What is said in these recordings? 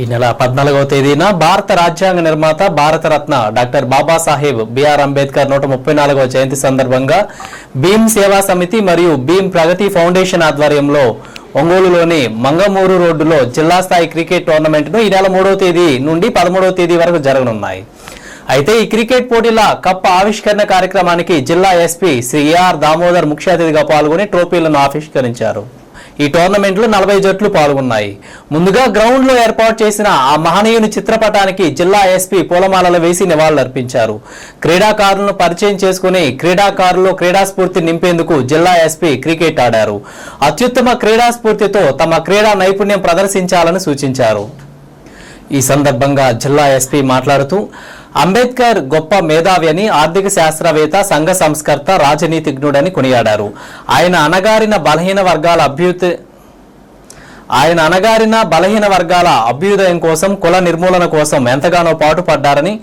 ఈ నెల 14వ తేదీన భారత రాజ్యాంగ నిర్మాత భారతరత్న డాక్టర్ బాబాసాహెబ్ బిఆర్ అంబేద్కర్ 134వ జయంతి సందర్భంగా భీమ్ సేవా సమితి మరియు భీమ్ ప్రగతి ఫౌండేషన్ ఆధ్వర్యంలో ఒంగోలులోని మంగమూరు రోడ్డులో జిల్లా స్థాయి క్రికెట్ టోర్నమెంట్ను ఈ నెల 3వ తేదీ నుండి 13వ తేదీ వరకు జరగనున్నాయి. అయితే ఈ క్రికెట్ పోటీల కప్ ఆవిష్కరణ కార్యక్రమానికి జిల్లా ఎస్పీ శ్రీ ఏఆర్ దామోదర్ ముఖ్య అతిథిగా పాల్గొని ట్రోఫీలను ఆవిష్కరించారు. ఈ టోర్నమెంట్ లో 40 జట్లు పాల్గొన్నాయి. ముందుగా గ్రౌండ్ లో ఏర్పాటు చేసిన ఆ మహనీయుని చిత్రపటానికి జిల్లా ఎస్పీ పూలమాలలు వేసి నివాళులర్పించారు. క్రీడాకారులను పరిచయం చేసుకుని క్రీడాకారుల్లో క్రీడా స్ఫూర్తి నింపేందుకు జిల్లా ఎస్పీ క్రికెట్ ఆడారు. అత్యుత్తమ క్రీడా స్ఫూర్తితో తమ క్రీడా నైపుణ్యం ప్రదర్శించాలని సూచించారు. ఈ సందర్భంగా జిల్లా ఎస్పీ మాట్లాడుతూ అంబేద్కర్ గొప్ప మేధావి అని, ఆర్థిక శాస్త్రవేత్త, సంఘ సంస్కర్త, రాజనీతిజ్ఞుడని కొనియాడారు. ఆయన అనగారిన బలహీన వర్గాల అభ్యుదయం కోసం, కుల నిర్మూలన కోసం ఎంతగానో పాటుపడ్డారని,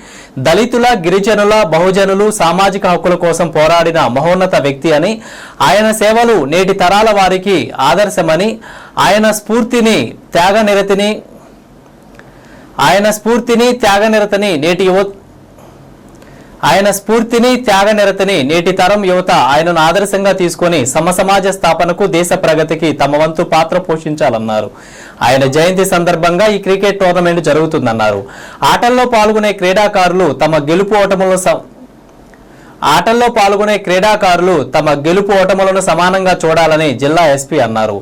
దళితుల, గిరిజనుల, బహుజనులు సామాజిక హక్కుల కోసం పోరాడిన మహోన్నత వ్యక్తి అని, ఆయన సేవలు నేటి తరాల వారికి ఆదర్శమని, ఆయన స్ఫూర్తిని త్యాగనిరతని నేటి తరం యువత ఆయనను ఆదర్శంగా తీసుకొని సమసమాజ స్థాపనకు, దేశ ప్రగతికి తమ వంతు పాత్ర పోషించాలన్నారు. ఆయన జయంతి సందర్భంగా ఈ క్రికెట్ టోర్నమెంట్ జరుగుతుందన్నారు. ఆటల్లో పాల్గొనే క్రీడాకారులు తమ గెలుపు ఓటములను సమానంగా చూడాలని జిల్లా ఎస్పీ అన్నారు.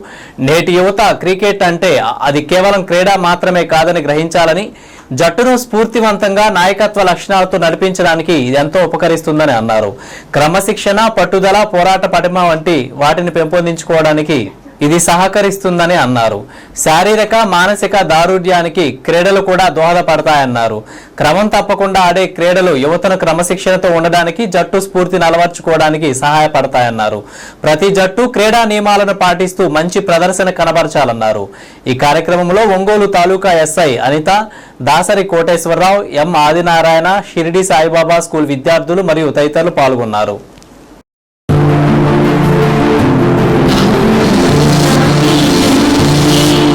నేటి యువత క్రికెట్ అంటే అది కేవలం క్రీడ మాత్రమే కాదని గ్రహించాలని, జట్టును స్ఫూర్తివంతంగా నాయకత్వ లక్షణాలతో నడిపించడానికి ఇదెంతో ఉపకరిస్తుందని అన్నారు. క్రమశిక్షణ, పట్టుదల, పోరాట పటిమ వంటి వాటిని పెంపొందించుకోవడానికి ఇది సహకరిస్తుందని అన్నారు. శారీరక, మానసిక దారుఢ్యానికి క్రీడలు కూడా దోహదపడతాయన్నారు. క్రమం తప్పకుండా ఆడే క్రీడలు యువతను క్రమశిక్షణతో ఉండడానికి, జట్టు స్ఫూర్తిని అలవర్చుకోవడానికి సహాయపడతాయన్నారు. ప్రతి జట్టు క్రీడా నియమాలను పాటిస్తూ మంచి ప్రదర్శన కనబరచాలన్నారు. ఈ కార్యక్రమంలో ఒంగోలు తాలూకా ఎస్ఐ అనిత, దాసరి కోటేశ్వరరావు, ఎం ఆదినారాయణ, షిరిడి సాయిబాబా స్కూల్ విద్యార్థులు మరియు తదితరులు పాల్గొన్నారు.